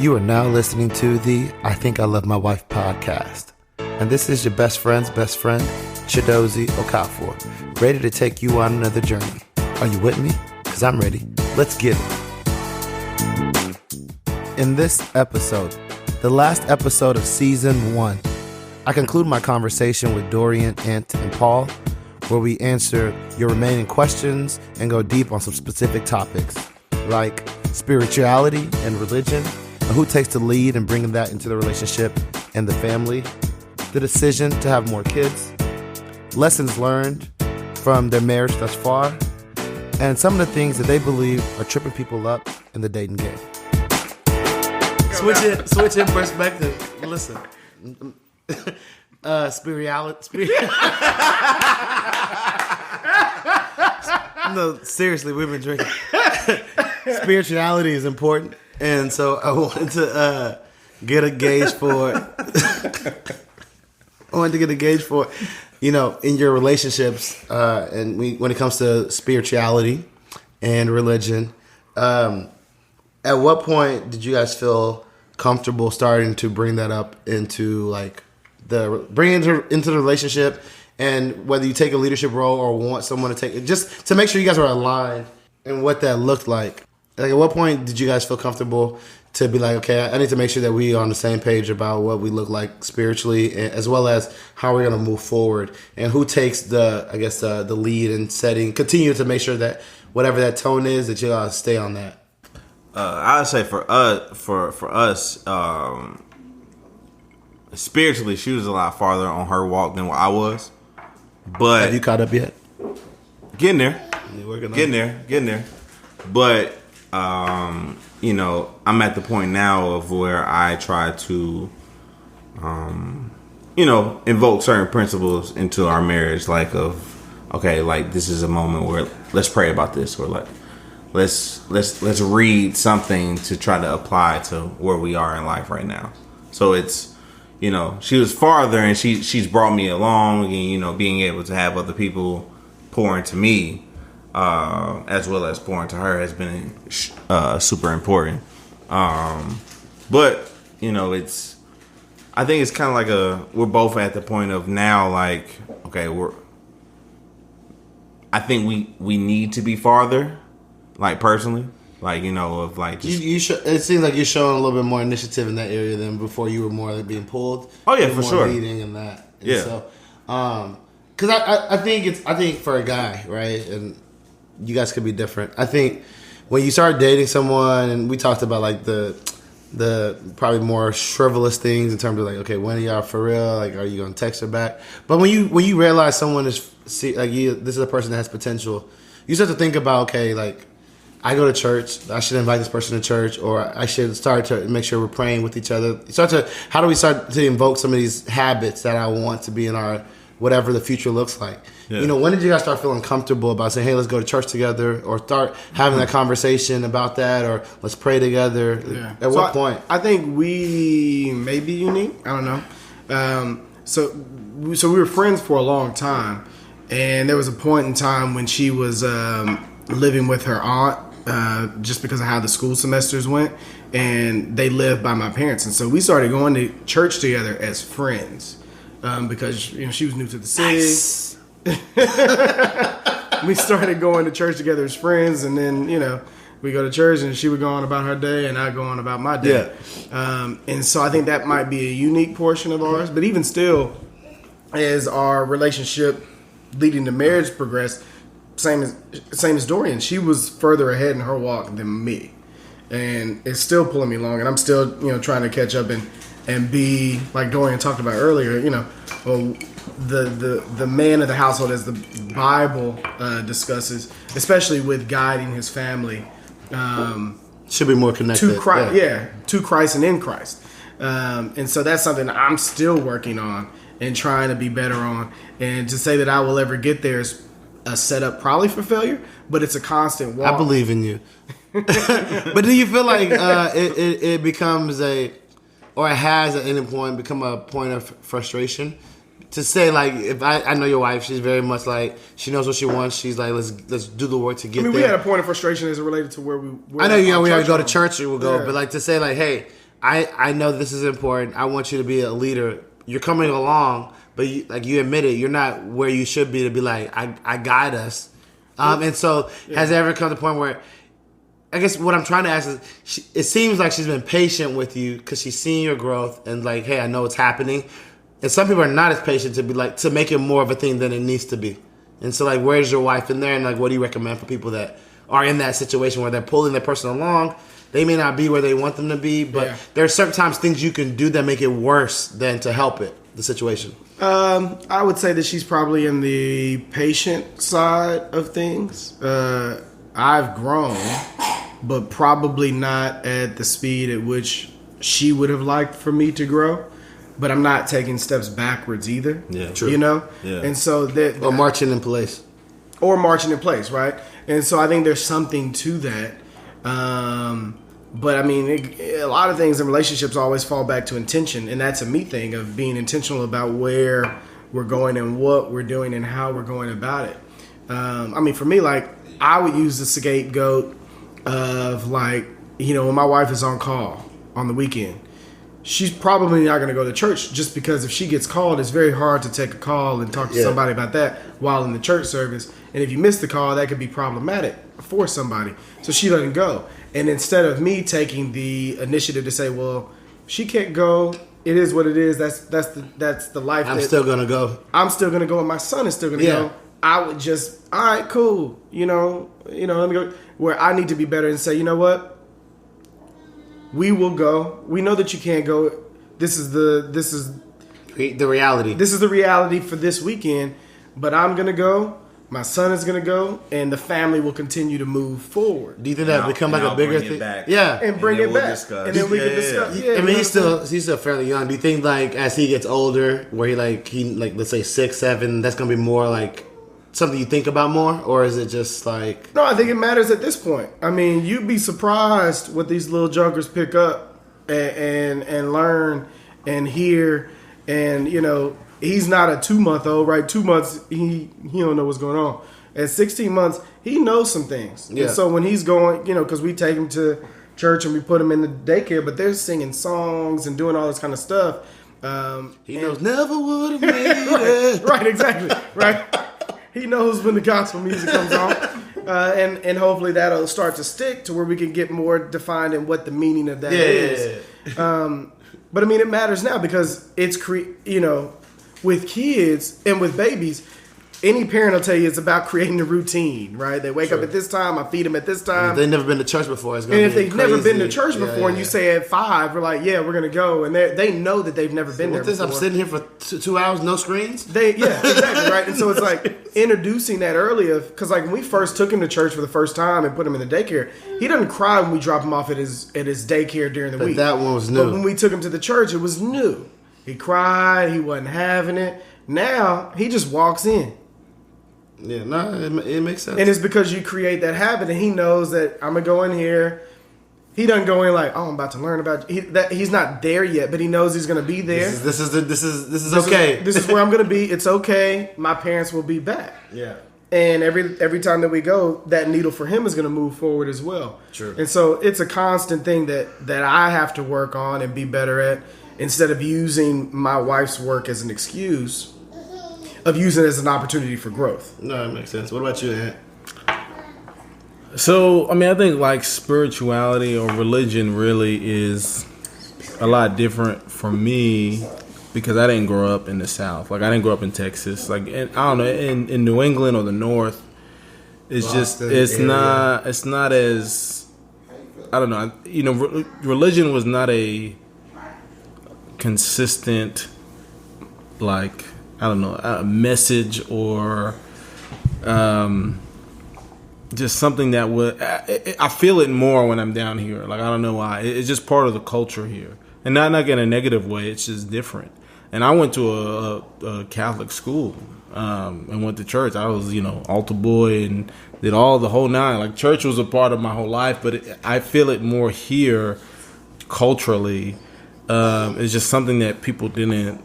You are now listening to the I Think I Love My Wife podcast. And this is your best friend's best friend, Chidozie Okafor, ready to take you on another journey. Are you with me? Because I'm ready. Let's get it. In this episode, the last episode of Season 1, I conclude my conversation with Dorian, Ant, and Paul, where we answer your remaining questions and go deep on some specific topics, like spirituality and religion, and who takes the lead in bringing that into the relationship and the family, the decision to have more kids, lessons learned from their marriage thus far, and some of the things that they believe are tripping people up in the dating game. Switch in perspective. Listen. Spirituality. No, seriously, we've been drinking. Spirituality is important, and so I wanted to get a gauge for it. In your relationships, and when it comes to spirituality and religion, at what point did you guys feel comfortable starting to bring that up into into the relationship, and whether you take a leadership role or want someone to take it, just to make sure you guys are aligned and what that looked like? Like, at what point did you guys feel comfortable to be like, okay, I need to make sure that we are on the same page about what we look like spiritually, as well as how we're going to move forward, and who takes the lead in setting, continue to make sure that whatever that tone is, that you gotta stay on that. I would say for us, spiritually, she was a lot farther on her walk than what I was. But have you caught up yet? Getting there. Getting there. But I'm at the point now of where I try to, invoke certain principles into our marriage, this is a moment where let's pray about this, or like let's read something to try to apply to where we are in life right now. So it's, she was farther, and she's brought me along, and being able to have other people pour into me, as well as pour into her, has been super important. But I think it's kind of like we're both at the point of now, like, okay, I think we need to be farther, like, personally, like, of like just, it seems like you're showing a little bit more initiative in that area than before. You were more like being pulled. Oh yeah, for sure. Leading and that. And yeah. So, because I think for a guy, right, and you guys could be different. I think when you start dating someone, and we talked about like the probably more frivolous things in terms of like, okay, when are y'all for real? Like, are you gonna text her back? But when you realize someone is this is a person that has potential, you start to think about, okay, like, I go to church, I should invite this person to church, or I should start to make sure we're praying with each other. How do we start to invoke some of these habits that I want to be in our whatever the future looks like? Yeah. When did you guys start feeling comfortable about saying, hey, let's go to church together, or start having that conversation about that, or let's pray together? Yeah. At what point? I think we may be unique. I don't know. So we were friends for a long time, and there was a point in time when she was living with her aunt, just because of how the school semesters went, and they lived by my parents, and so we started going to church together as friends, because she was new to the city. Nice. We started going to church together as friends, and then we go to church, and she would go on about her day, and I go on about my day. Yeah. And so I think that might be a unique portion of ours, but even still, as our relationship leading to marriage progressed, same as Dorian, she was further ahead in her walk than me, and it's still pulling me along, and I'm still trying to catch up and be like Dorian talked about earlier. The man of the household, as the Bible discusses, especially with guiding his family, should be more connected to Christ. Yeah, to Christ and in Christ, and so that's something I'm still working on and trying to be better on. And to say that I will ever get there is a setup probably for failure, but it's a constant walk. I believe in you. But do you feel like it becomes it has at any point become a point of frustration? To say, like, if I know your wife, she's very much like, she knows what she wants. She's like, let's do the work to get there. We had a point of frustration as it related to where we were. I know, we alwaady go to church or we'll go, but like to say, like, hey, I know this is important. I want you to be a leader. You're coming along, but you admit it. You're not where you should be to be like, I guide us. And so has it ever come to the point where, I guess what I'm trying to ask is, it seems like she's been patient with you because she's seen your growth and like, hey, I know it's happening. And some people are not as patient to be like, to make it more of a thing than it needs to be. And so like, where's your wife in there? And like, what do you recommend for people that are in that situation where they're pulling their person along? They may not be where they want them to be, but there are certain times things you can do that make it worse than to help the situation. I would say that she's probably in the patient side of things. I've grown, but probably not at the speed at which she would have liked for me to grow. But I'm not taking steps backwards either. Yeah, true. You know? Yeah. And so that... Or marching in place. Right? And so I think there's something to that. But I mean, a lot of things in relationships always fall back to intention. And that's a me thing of being intentional about where we're going and what we're doing and how we're going about it. I mean, for me, like, I would use the scapegoat of, like, you know, when my wife is on call on the weekend, she's probably not going to go to church just because if she gets called, it's very hard to take a call and talk to somebody about that while in the church service. And if you miss the call, that could be problematic for somebody. So she doesn't go. And instead of me taking the initiative to say, well, she can't go, it is what it is. That's the life. I'm still going to go. I'm still going to go and my son is still going to go. I would just, all right, cool. You know, let me go where I need to be better and say, you know what? We will go. We know that you can't go. This is the reality. This is the reality for this weekend. But I'm gonna go. My son is gonna go, and the family will continue to move forward. Do you think that become like a bigger thing? Yeah, and bring it back, and then we can discuss. Yeah, I mean, he's still fairly young. Do you think like as he gets older, where he let's say 6, 7, that's gonna be more like something you think about more, or is it just like... No, I think it matters at this point. I mean, you'd be surprised what these little junkers pick up and learn and hear. And, you know, he's not a 2-month-old, right? 2 months, he don't know what's going on. At 16 months, he knows some things. Yeah. And so when he's going, you know, because we take him to church and we put him in the daycare, but they're singing songs and doing all this kind of stuff. He knows never would have made it. Right, exactly. Right. He knows when the gospel music comes on, and hopefully that'll start to stick to where we can get more defined in what the meaning of that is. But I mean, it matters now because it's with kids and with babies, any parent will tell you it's about creating a routine, right? They wake up at this time, I feed them at this time. If they've never been to church before, it's going to be crazy. And if they've never been to church before and you say at 5, we're like, yeah, we're going to go. And they know that they've never been there before. I'm sitting here for 2 hours, no screens? Exactly, right? And so it's like introducing that earlier, because like when we first took him to church for the first time and put him in the daycare, he doesn't cry when we drop him off at his daycare during the week. That one was new. But when we took him to the church, it was new. He cried, he wasn't having it. Now, he just walks in. Yeah, no, it makes sense. And it's because you create that habit, and he knows that I'm gonna go in here. He doesn't go in like, oh, I'm about to learn about you. He's not there yet, but he knows he's gonna be there. This is okay. This is where I'm gonna be. It's okay. My parents will be back. Yeah. And every time that we go, that needle for him is gonna move forward as well. True. And so it's a constant thing that I have to work on and be better at, instead of using my wife's work as an excuse. Of using it as an opportunity for growth. No, that makes sense. What about you, Ant? So, I mean, I think like spirituality or religion really is a lot different for me because I didn't grow up in the South. Like, I didn't grow up in Texas. Like, I don't know, in New England or the North, it's Boston, it's not as, I don't know, you know, religion was not a consistent, like, I don't know, a message or just something that would... I feel it more when I'm down here. Like, I don't know why. It's just part of the culture here. And not in a negative way. It's just different. And I went to a Catholic school and went to church. I was, altar boy and did all the whole nine. Like, church was a part of my whole life, but I feel it more here culturally. It's just something that people didn't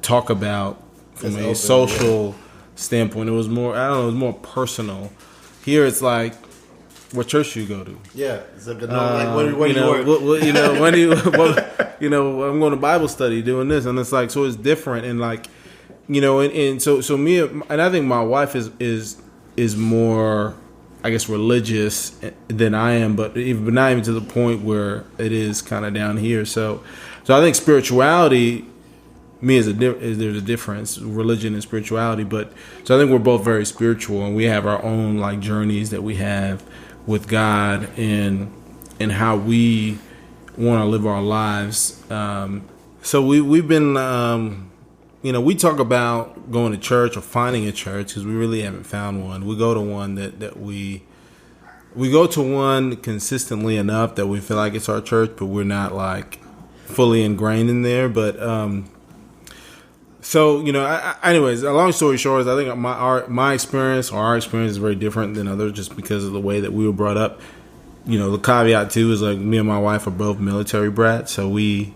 talk about from a social standpoint. It was more, I don't know, it was more personal. Here it's like, what church do you go to? Yeah, what you know, when do you, you know, I'm going to Bible study, doing this, and it's like, so it's different, and like, you know, and so me, and I think my wife is more, I guess, religious than I am, but not even to the point where it is kind of down here. So I think spirituality, there's a difference, religion and spirituality. But so I think we're both very spiritual, and we have our own like journeys that we have with God and how we want to live our lives. So we've been. You know, we talk about going to church or finding a church because we really haven't found one. We go to one that we go to one consistently enough that we feel like it's our church, but we're not like fully ingrained in there. But so you know, anyways, a long story short is I think my experience or our experience is very different than others just because of the way that we were brought up. You know, the caveat too is like me and my wife are both military brats, so we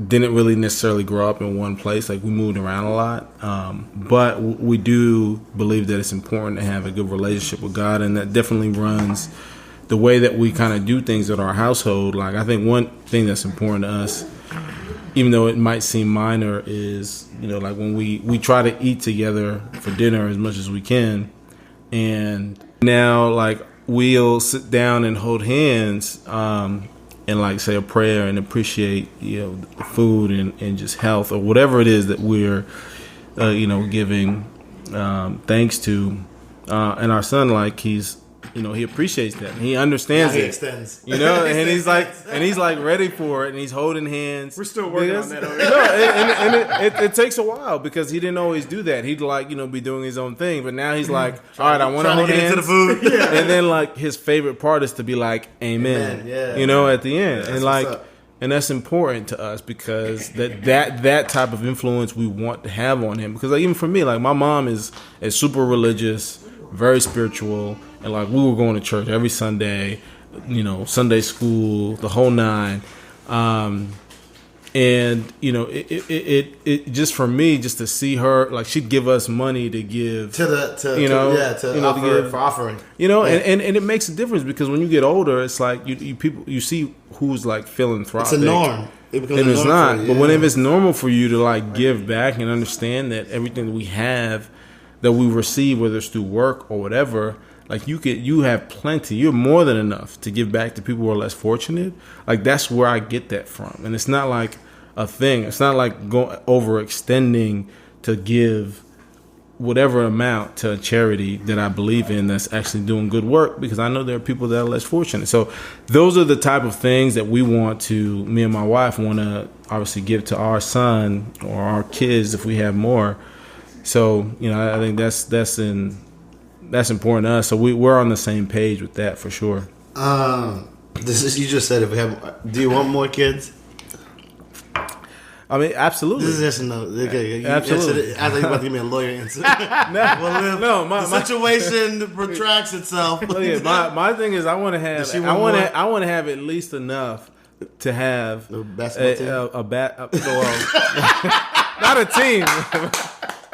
didn't really necessarily grow up in one place. Like we moved around a lot, but we do believe that it's important to have a good relationship with God, and that definitely runs the way that we kind of do things at our household. Like I think one thing that's important to us, even though it might seem minor, is, you know, like when we try to eat together for dinner as much as we can, and now like we'll sit down and hold hands and like say a prayer and appreciate, you know, the food and just health or whatever it is that we're you know, giving thanks to, and our son, like he appreciates that, he understands it. Extends. You know, and he's like ready for it, and he's holding hands. We're still working on that. No, it takes a while because he didn't always do that. He'd like, you know, be doing his own thing, but now he's like, all right, I want to hold hands. Into the food. And then like his favorite part is to be like, amen. Yeah. You know, at the end, Yeah, and like, and that's important to us because that type of influence we want to have on him. Because like, even for me, like my mom is super religious, very spiritual. And like we were going to church every Sunday, you know, Sunday school, the whole nine. And you know, it just for me, just to see her, like she'd give us money to give for offering. You know, and it makes a difference because when you get older, it's like you see who's like philanthropic. It's a norm. And it's not. But when if it's normal for you to like give back and understand that everything that we have, that we receive, whether it's through work or whatever, like you have plenty. You're more than enough to give back to people who are less fortunate. Like that's where I get that from. And it's not like a thing. It's not like overextending to give whatever amount to a charity that I believe in that's actually doing good work, because I know there are people that are less fortunate. So those are the type of things that we want to, me and my wife want to obviously give to our son or our kids if we have more. So, you know, I think that's important to us. So we're on the same page with that for sure. You just said if we have. Do you want more kids? I mean, absolutely. This is just no. Okay, absolutely. I thought you were about to give me a lawyer answer. My situation protracts itself. Well, yeah, my thing is I want to have. I want to have at least enough to have a basketball team. Not a team.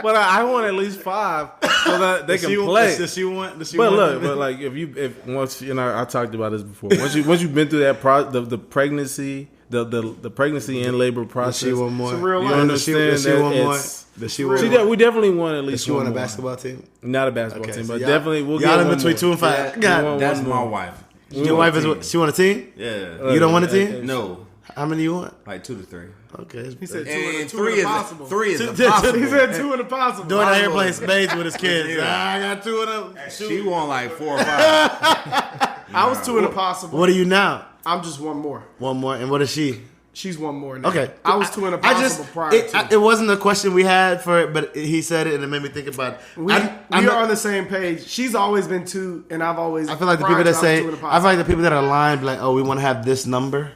But I want at least 5 so that they can play. Does she want? But like if once, you know, I talked about this before. Once you've been through that the pregnancy, the pregnancy and labor process. Does she want more? It's a real You life. understand Does she want more? Does she want more? We definitely want at least. Does she want a more. basketball team? Not a basketball team, so but y'all- definitely we'll y'all get in one between more. 2 and 5. God, That's my wife. Your wife is. She want a team? Yeah. You don't want a team? No, How many you want? like 2 to 3. Okay. He said And two 3 in is the possible. 3 is Two- impossible. He said 2 in the possible. Doing out here playing spades with his kids. Yeah. I got 2 of them. She want like 4 or 5. I was 2 in the possible. What are you now? I'm just one more. One more. And what is she? She's one more now. Okay. I was 2 in the possible prior to. It wasn't a question we had for it, but he said it and it made me think about it. We are on the same page. She's always been 2, and I've always. I feel like the people that say, I feel like the people that are lying, be like, oh, we want to have this number.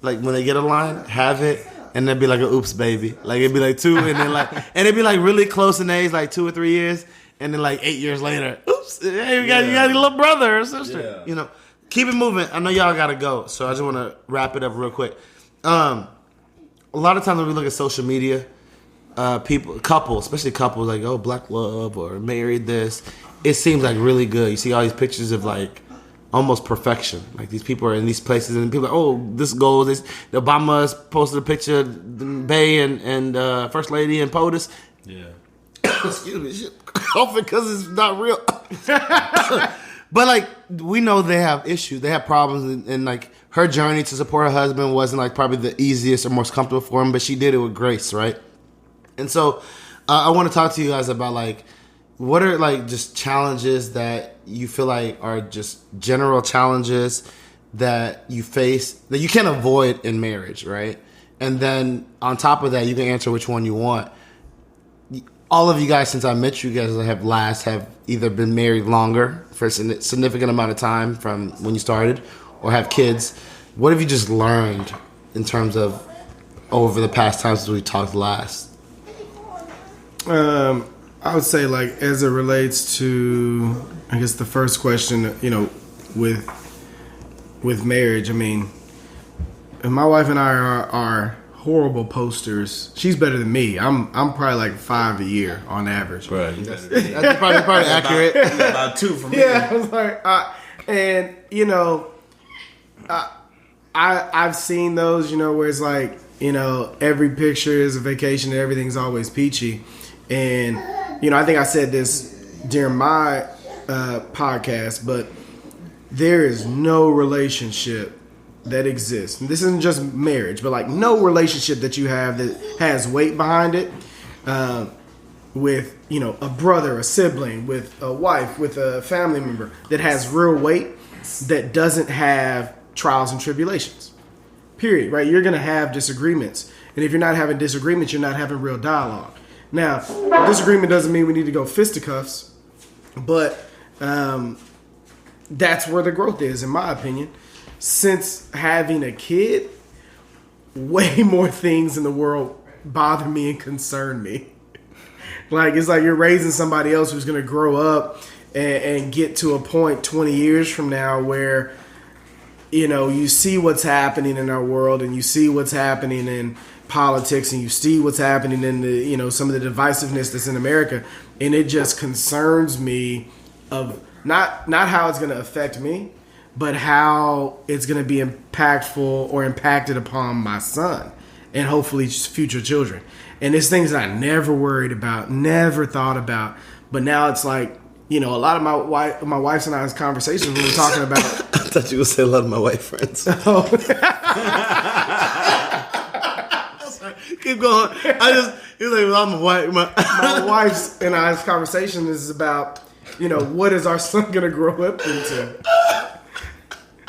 Like when they get a line, have it, and then be like, oops, baby. Like it'd be like 2, and then like, and it'd be like really close in age, like 2 or 3 years, and then like 8 years later, oops, hey, you got your little brother or sister. Yeah. You know, keep it moving. I know y'all gotta go, so I just want to wrap it up real quick. A lot of times when we look at social media, couples, especially couples, like, oh, black love or married this, it seems like really good. You see all these pictures of like almost perfection. Like these people are in these places, and people are like, oh, this goes. The Obama's posted a picture of Bay and First Lady and POTUS. Yeah. Excuse me, shit. Coughing because it's not real. But like we know they have issues, they have problems, and like her journey to support her husband wasn't like probably the easiest or most comfortable for him, but she did it with grace, right? And so I want to talk to you guys about like what are like just challenges that you feel like are just general challenges that you face that you can't avoid in marriage, right? And then on top of that, you can answer which one you want. All of you guys, since I met you guys, have either been married longer for a significant amount of time from when you started, or have kids. What have you just learned in terms of over the past times since we talked last? I would say, like, as it relates to, I guess, the first question, you know, with marriage. I mean, my wife and I are horrible posters. She's better than me. I'm probably like 5 a year on average. Right. That's probably accurate. About 2 for me. Yeah, I was like, and you know, I've seen those, you know, where it's like, you know, every picture is a vacation and everything's always peachy. And, you know, I think I said this during my podcast, but there is no relationship that exists. And this isn't just marriage, but like no relationship that you have that has weight behind it, with, you know, a brother, a sibling, with a wife, with a family member that has real weight, that doesn't have trials and tribulations. Period. Right? You're going to have disagreements. And if you're not having disagreements, you're not having real dialogue. Now, disagreement doesn't mean we need to go fisticuffs, but that's where the growth is, in my opinion. Since having a kid, way more things in the world bother me and concern me. Like, it's like you're raising somebody else who's going to grow up and get to a point 20 years from now where, you know, you see what's happening in our world, and you see what's happening in politics, and you see what's happening in the, you know, some of the divisiveness that's in America, and it just concerns me of not how it's going to affect me, but how it's going to be impactful or impacted upon my son and hopefully future children. And it's things that I never worried about, never thought about, but now it's like, you know, a lot of my wife's and I's conversations when we're talking about. I thought you would say a lot of my white friends. Oh. Keep going. He's like, well, I'm a white. My wife's and I's conversation is about, you know, what is our son gonna grow up into?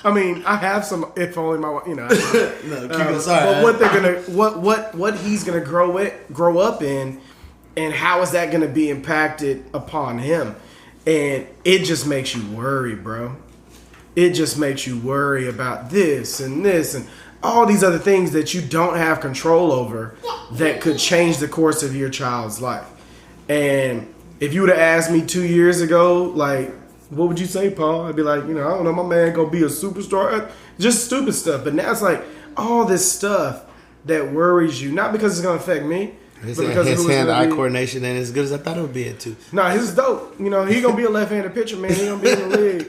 I mean, I have some. If only my, you know. No, keep going. Sorry. But what they're gonna, what he's gonna grow up in, and how is that gonna be impacted upon him? And it just makes you worry, bro. It just makes you worry about this and all these other things that you don't have control over that could change the course of your child's life. And if you would have asked me 2 years ago, like, what would you say, Paul? I'd be like, you know, I don't know, my man gonna be a superstar. Just stupid stuff. But now it's like all this stuff that worries you, not because it's gonna affect me. His hand-eye coordination ain't as good as I thought it would be at too. Nah, his is dope. You know, he gonna be a left-handed pitcher, man. He gonna be in the league.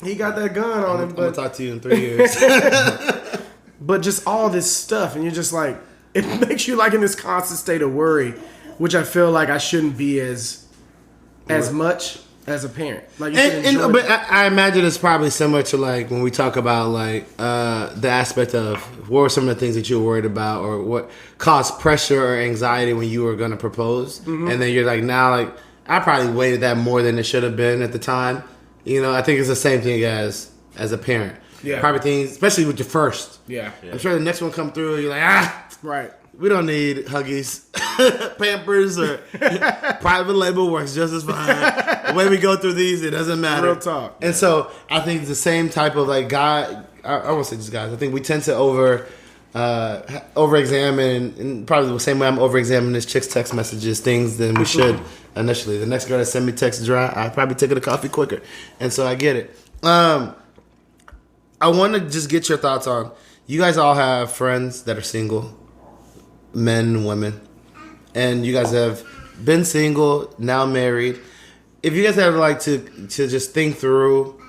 He got that gun on him. I'm gonna talk to you in 3 years. But just all this stuff, and you're just like, it makes you like in this constant state of worry, which I feel like I shouldn't be as much as a parent. Like, you should enjoy but I imagine it's probably similar to like when we talk about like the aspect of what were some of the things that you were worried about, or what caused pressure or anxiety when you were going to propose, and then you're like, now like I probably weighted that more than it should have been at the time. You know, I think it's the same thing as a parent. Yeah. Probably things, especially with your first. Yeah. I'm sure the next one come through, you're like, right. We don't need Huggies, Pampers, or private label works just as fine. The way we go through these, it doesn't matter. Real talk. And so I think the same type of like guy, I won't say just guys, I think we tend to over-examine, and probably the same way I'm over-examining this chick's text messages, things than we should initially. The next girl that sent me text dry, I probably take it a coffee quicker. And so I get it. I want to just get your thoughts on, you guys all have friends that are single, men and women, and you guys have been single, now married. if you guys have like to just think through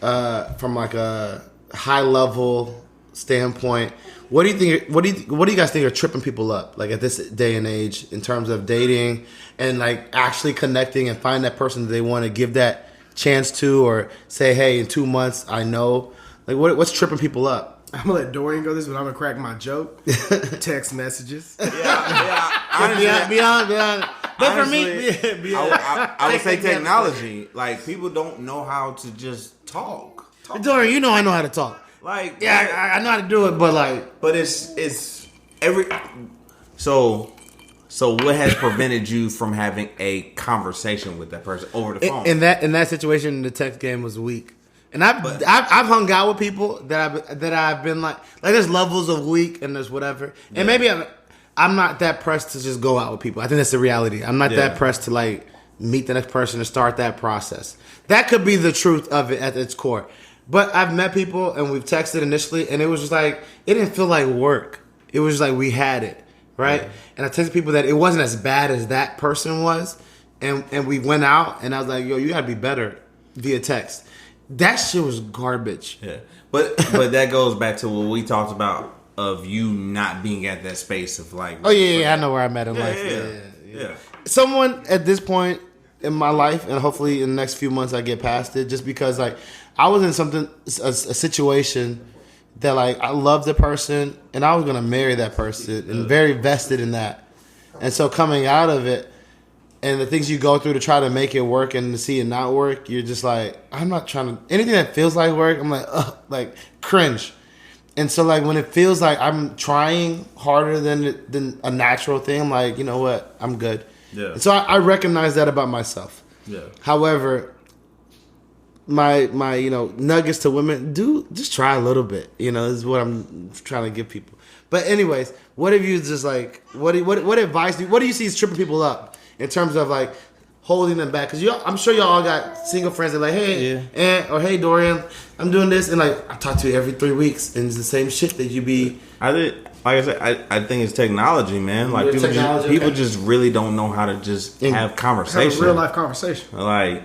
from like a high level standpoint, what do you think? What do you guys think are tripping people up like at this day and age in terms of dating and like actually connecting and find that person that they want to give that chance to, or say, hey, in 2 months I know, like what's tripping people up? I'm gonna let Dorian go this, but I'm gonna crack my joke. Text messages. Yeah. Beyond. But Honestly, for me, I would say technology. Like, people don't know how to just talk. Dorian, you know I know how to talk. Like, Yeah, I know how to do it, but like, but it's every. So what has prevented you from having a conversation with that person over the phone? in that situation, the text game was weak. And I've hung out with people that I've been like there's levels of weak and there's whatever. And maybe I'm not that pressed to just go out with people. I think that's the reality. I'm not that pressed to like meet the next person to start that process. That could be the truth of it at its core. But I've met people and we've texted initially, and it was just like it didn't feel like work. It was just like we had it, right? Yeah. And I texted people that it wasn't as bad as that person was, and we went out, and I was like, yo, you gotta be better via text. That shit was garbage. Yeah, but that goes back to what we talked about of you not being at that space of like. Oh yeah, I know where I'm at in life. Yeah. Someone at this point in my life, and hopefully in the next few months I get past it, just because like I was in a situation that like I loved the person and I was gonna marry that person and very vested in that, and so coming out of it. And the things you go through to try to make it work and to see it not work, you're just like, I'm not trying to... Anything that feels like work, I'm like, ugh, like, cringe. And so, like, when it feels like I'm trying harder than a natural thing, I'm like, you know what? I'm good. Yeah. And so I recognize that about myself. Yeah. However, my nuggets to women, just try a little bit. This is what I'm trying to give people. But anyways, what have you just like... What advice what do you see is tripping people up? In terms of like holding them back, because I'm sure y'all all got single friends that are like, hey, Aunt, or hey, Dorian, I'm doing this, and like I talk to you every 3 weeks, and it's the same shit that you be. I think it's technology, man. Like people just really don't know how to just have conversation, have a real life conversation. Like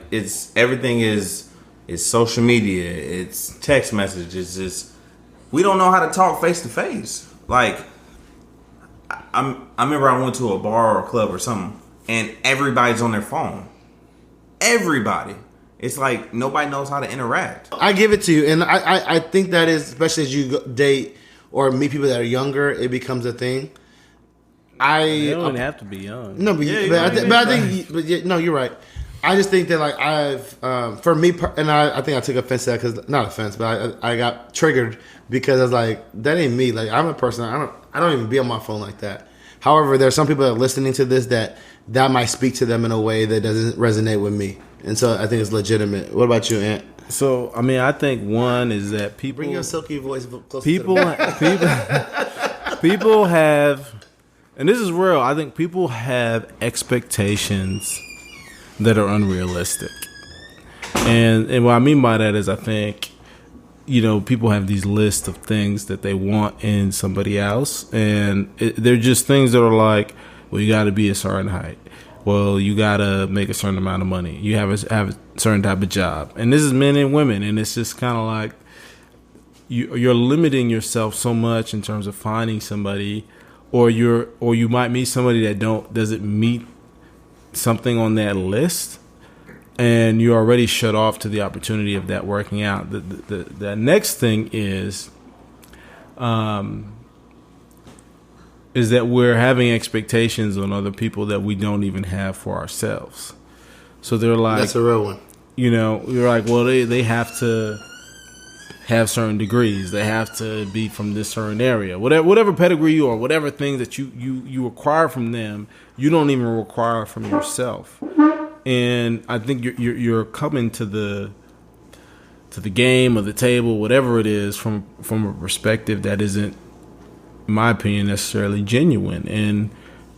everything is social media, it's text messages, we don't know how to talk face to face. Like I remember I went to a bar or a club or something. And everybody's on their phone. Everybody. It's like nobody knows how to interact. I give it to you. And I think that is, especially as you date or meet people that are younger, it becomes a thing. You don't have to be young. No, but you're right. I just think that like I've, for me, and I think I took offense to that because, not offense, but I got triggered because I was like, that ain't me. Like I'm a person, I don't even be on my phone like that. However, there are some people that are listening to this that might speak to them in a way that doesn't resonate with me. And so I think it's legitimate. What about you, Ant? So, I mean, I think one is that people... Bring your silky voice closer people, to the people have... And this is real. I think people have expectations that are unrealistic. And what I mean by that is I think... people have these lists of things that they want in somebody else, and they're just things that are like, well, you got to be a certain height. Well, you got to make a certain amount of money. You have a certain type of job. And this is men and women, and it's just kind of like you're limiting yourself so much in terms of finding somebody, or you might meet somebody that doesn't meet something on that list. And you're already shut off to the opportunity of that working out. The next thing is that we're having expectations on other people that we don't even have for ourselves. So they're like, that's a real one. You're like, well, they have to have certain degrees. They have to be from this certain area. Whatever pedigree or whatever things that you require from them, you don't even require from yourself. And I think you're coming to the game or the table, whatever it is, from a perspective that isn't, in my opinion, necessarily genuine, and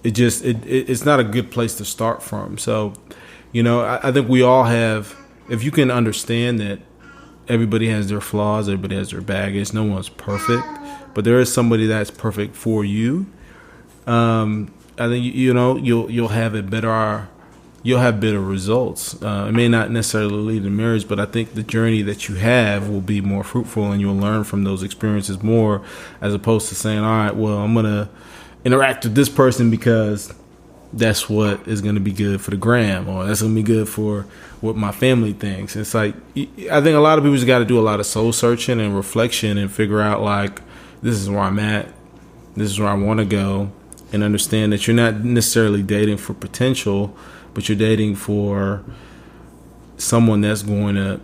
it's not a good place to start from. So, I think we all have. If you can understand that everybody has their flaws, everybody has their baggage, no one's perfect, but there is somebody that's perfect for you. I think you'll have a better you'll have better results. It may not necessarily lead to marriage, but I think the journey that you have will be more fruitful, and you'll learn from those experiences more, as opposed to saying, all right, well, I'm going to interact with this person because that's what is going to be good for the gram, or that's going to be good for what my family thinks. It's like, I think a lot of people just got to do a lot of soul searching and reflection and figure out, like, this is where I'm at, this is where I want to go, and understand that you're not necessarily dating for potential, but you're dating for someone that's going to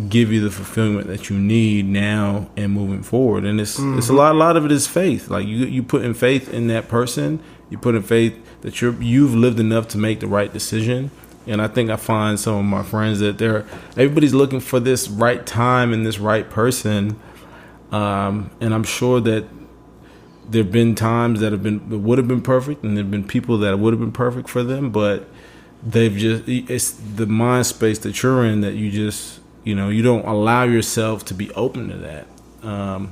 give you the fulfillment that you need now and moving forward. And it's a lot of it is faith. Like you put in faith in that person. You put in faith that you've lived enough to make the right decision. And I think I find some of my friends that everybody's looking for this right time and this right person. And I'm sure that there have been times that would have been perfect, and there have been people that would have been perfect for them, but it's the mind space that you're in that you just, you don't allow yourself to be open to that. And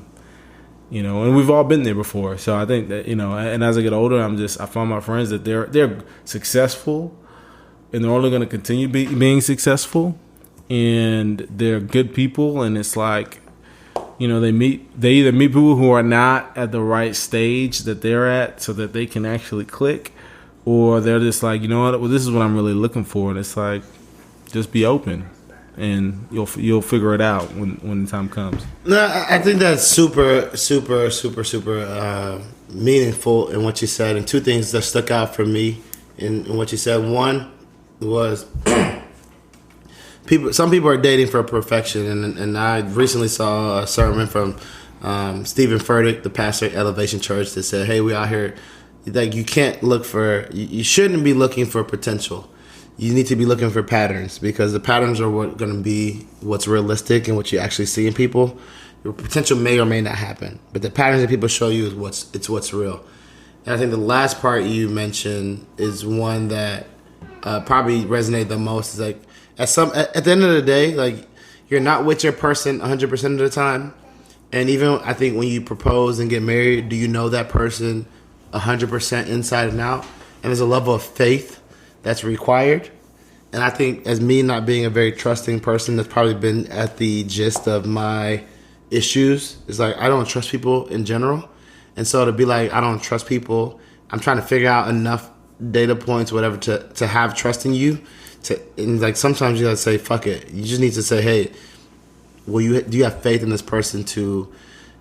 we've all been there before. So I think that, and as I get older, I find my friends that they're successful, and they're only going to continue being successful, and they're good people. And it's like, they either meet people who are not at the right stage that they're at so that they can actually click, or they're just like, well, this is what I'm really looking for. And it's like, just be open, and you'll figure it out when the time comes. No, I think that's super, super, super, super meaningful in what you said. And two things that stuck out for me in what you said. One was some people are dating for perfection, and I recently saw a sermon from Stephen Furtick, the pastor at Elevation Church, that said, hey, we out here, like, you shouldn't be looking for potential. You need to be looking for patterns, because the patterns are going to be what's realistic and what you actually see in people. Your potential may or may not happen, but the patterns that people show you is what's real. And I think the last part you mentioned is one that probably resonated the most. Is like, at the end of the day, like, you're not with your person 100% of the time. And even, I think, when you propose and get married, do you know that person 100% inside and out? And there's a level of faith that's required. And I think, as me not being a very trusting person, that's probably been at the gist of my issues. It's like, I don't trust people in general. And so to be like, I don't trust people, I'm trying to figure out enough data points, whatever, to have trust in you. And like, sometimes you gotta say, fuck it. You just need to say, hey, do you have faith in this person to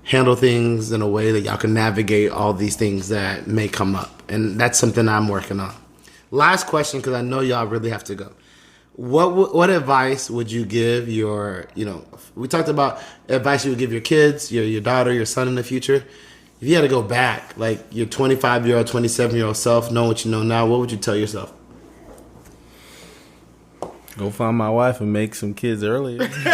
handle things in a way that y'all can navigate all these things that may come up? And that's something I'm working on. Last question, because I know y'all really have to go. What advice would you give we talked about advice you would give your kids, your daughter, your son in the future. If you had to go back, like your 25-year-old, 27-year-old self, know what you know now, what would you tell yourself? Go find my wife and make some kids earlier. Because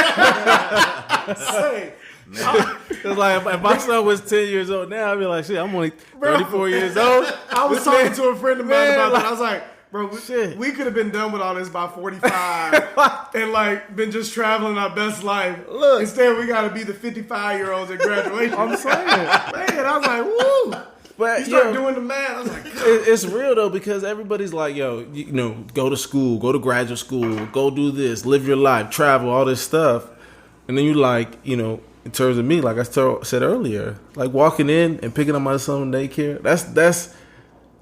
like, if my son was 10 years old now, I'd be like, shit, I'm only 34 years old. I was talking to a friend of mine about that. I was like, bro, we could have been done with all this by 45 and like been just traveling our best life. Look, instead we got to be the 55-year-olds at graduation. I'm saying, man, I was like, woo. But you start doing the math. I was like, it's real though, because everybody's like, go to school, go to graduate school, go do this, live your life, travel, all this stuff, and then you like, in terms of me, like I said earlier, like walking in and picking up my son from daycare, that's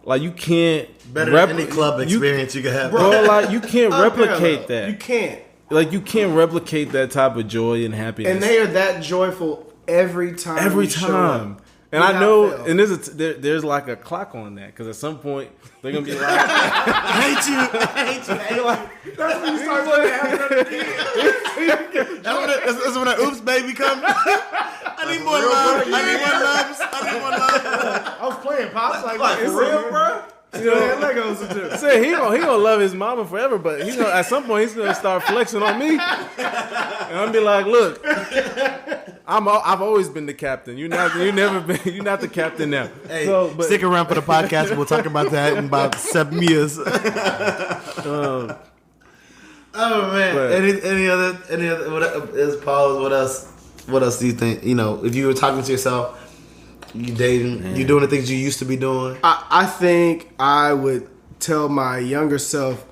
like, you can't better than any club experience you can have, bro. Like, you can't replicate that. You can't. Like, you can't replicate that type of joy and happiness. And they are that joyful every time. Every time. And I know, and there's like a clock on that, because at some point they're gonna be like, I hate you. That's when you start to have another kid. That's when that oops baby comes. I need more love. I was playing pops like it's real, bro. Legos too. Say he gonna love his mama forever, but at some point he's gonna start flexing on me, and I'm be like, look, I've always been the captain. You're not the captain now. Hey, stick around for the podcast. We'll talk about that in about 7 years. Oh man! Any other? What is Paul? What else do you think? If you were talking to yourself, you dating, you doing the things you used to be doing. I think I would tell my younger self,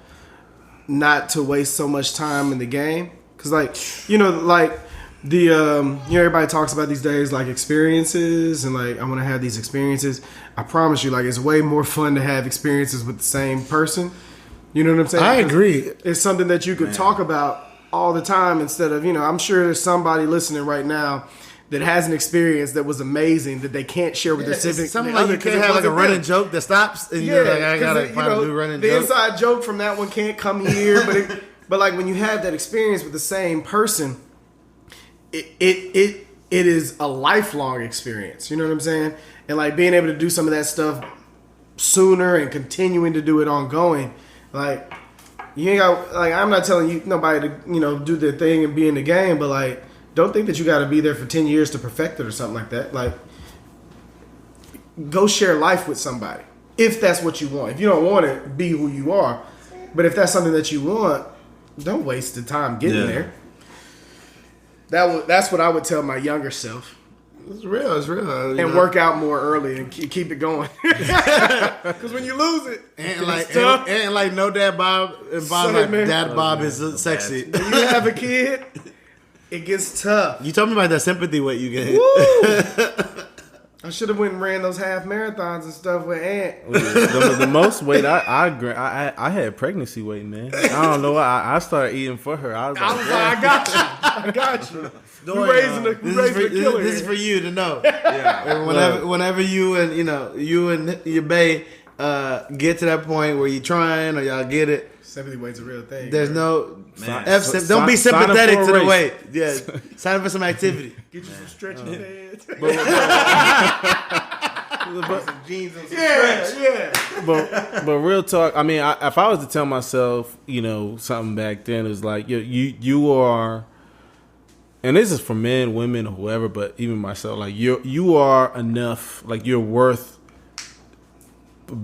not to waste so much time in the game. Because, like, you know, like, you know, everybody talks about these days, like, experiences, and, like, I want to have these experiences. I promise you, like, it's way more fun to have experiences with the same person. You know what I'm saying? I agree. It's something that you could talk about all the time instead of, you know, I'm sure there's somebody listening right now that has an experience that was amazing that they can't share with their siblings. Something like you can't have like a running joke that stops, and you're like, I gotta find a new running joke. The inside joke from that one can't come here, but like when you have that experience with the same person, it is a lifelong experience. You know what I'm saying? And like being able to do some of that stuff sooner and continuing to do it ongoing, like you ain't got, like, I'm not telling you nobody to, you know, do their thing and be in the game, but like, don't think that you got to be there for 10 years to perfect it or something like that. Like, go share life with somebody if that's what you want. If you don't want it, be who you are. But if that's something that you want, don't waste the time getting there. That's what I would tell my younger self. It's real. It's real. And work out more early and keep it going. Because when you lose it, and like no dad Bob and Bob, like dad Bob is sexy. When you have a kid, it gets tough. You told me about that sympathy weight you get. I should have went and ran those half marathons and stuff with Aunt. The most weight I had pregnancy weight, man. I don't know why I started eating for her. I was like, I got you. We raising a killer. This is for you to know. Yeah. Whenever you and your bae get to that point where you're trying or y'all get it. Sympathy weight's a real thing. There's no don't be sympathetic to the weight. Yeah, sign up for some activity. Get you some stretching pads. Some jeans and some stretch. But real talk. I mean, if I was to tell myself, you know, something back then, is like you are, and this is for men, women, or whoever, but even myself, like you are enough. Like you're worth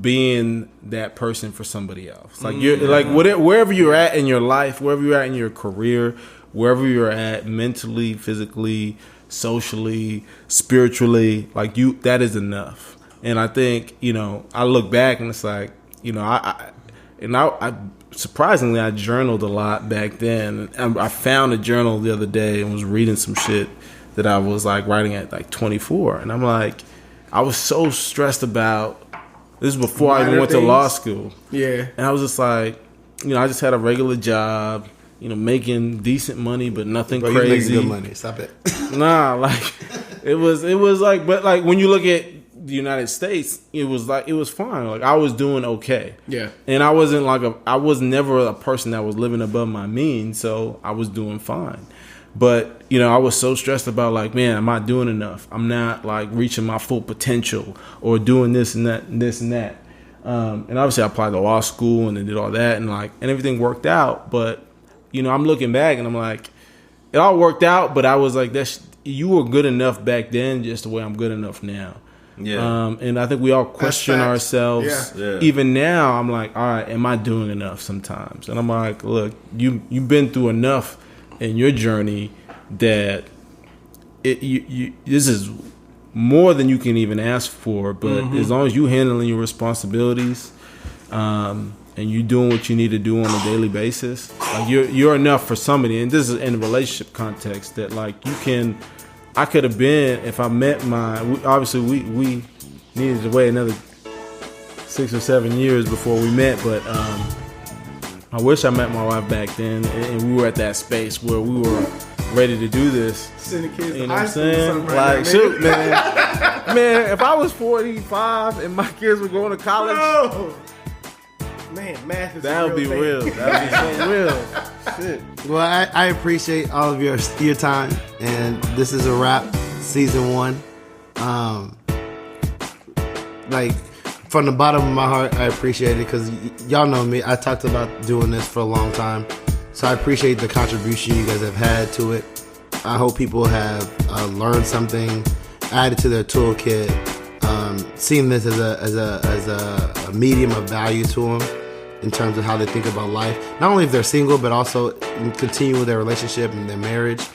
being that person for somebody else. Like you're like wherever you're at in your life, wherever you're at in your career, wherever you're at mentally, physically, socially, spiritually, like that is enough. And I think, you know, I look back and it's like, you know, I surprisingly I journaled a lot back then. I found a journal the other day and was reading some shit that I was like writing at like 24, and I'm like, I was so stressed about. This is before I even went to law school. Yeah. And I was just like, you know, I just had a regular job, you know, making decent money, but nothing crazy. You making good money. Stop it. Nah, like, it was like, but like when you look at the United States, it was fine. Like I was doing okay. Yeah. And I wasn't like I was never a person that was living above my means, so I was doing fine. But, you know, I was so stressed about like, man, am I doing enough? I'm not like reaching my full potential or doing this and that and this and that. And obviously I applied to law school and then did all that and everything worked out. But, you know, I'm looking back and I'm like, it all worked out. But I was like, you were good enough back then just the way I'm good enough now. Yeah. And I think we all question ourselves. Yeah. Even now, I'm like, all right, am I doing enough sometimes? And I'm like, look, you've been through enough in your journey that this is more than you can even ask for. But as long as you handling your responsibilities and you doing what you need to do on a daily basis, like you're enough for somebody. And this is in a relationship context that like I could have been, if I met obviously we needed to wait another 6 or 7 years before we met, but I wish I met my wife back then, and we were at that space where we were ready to do this. Sending kids you to know high what I'm school saying? right Shoot, man. Man, if I was 45 and my kids were going to college, man, math is that would be real. That would be so real. Shit. Well, I appreciate all of your time, and this is a wrap, season 1. Like, from the bottom of my heart, I appreciate it because y'all know me. I talked about doing this for a long time, so I appreciate the contribution you guys have had to it. I hope people have learned something, added to their toolkit, seen this as a medium of value to them in terms of how they think about life. Not only if they're single, but also continue with their relationship and their marriage.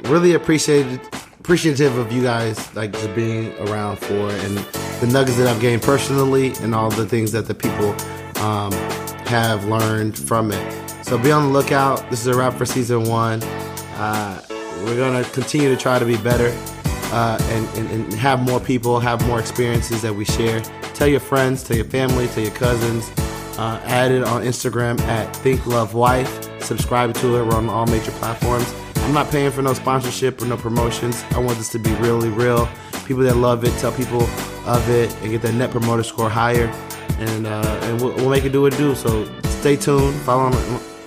Really appreciative of you guys, like, just being around for, and the nuggets that I've gained personally, and all the things that the people have learned from it. So be on the lookout. This is a wrap for season 1. We're going to continue to try to be better and have more people, have more experiences that we share. Tell your friends, tell your family, tell your cousins. Add it on Instagram at ThinkLoveWife. Subscribe to it. We're on all major platforms. I'm not paying for no sponsorship or no promotions. I want this to be really real. People that love it, tell people of it, and get that net promoter score higher. And we'll make it do what it do. So stay tuned. Follow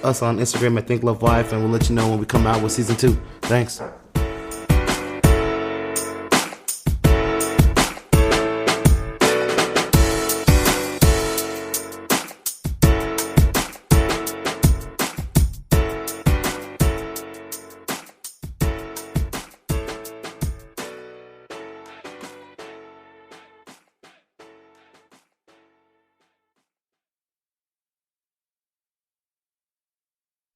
us on Instagram at ThinkLoveWife, and we'll let you know when we come out with season 2. Thanks.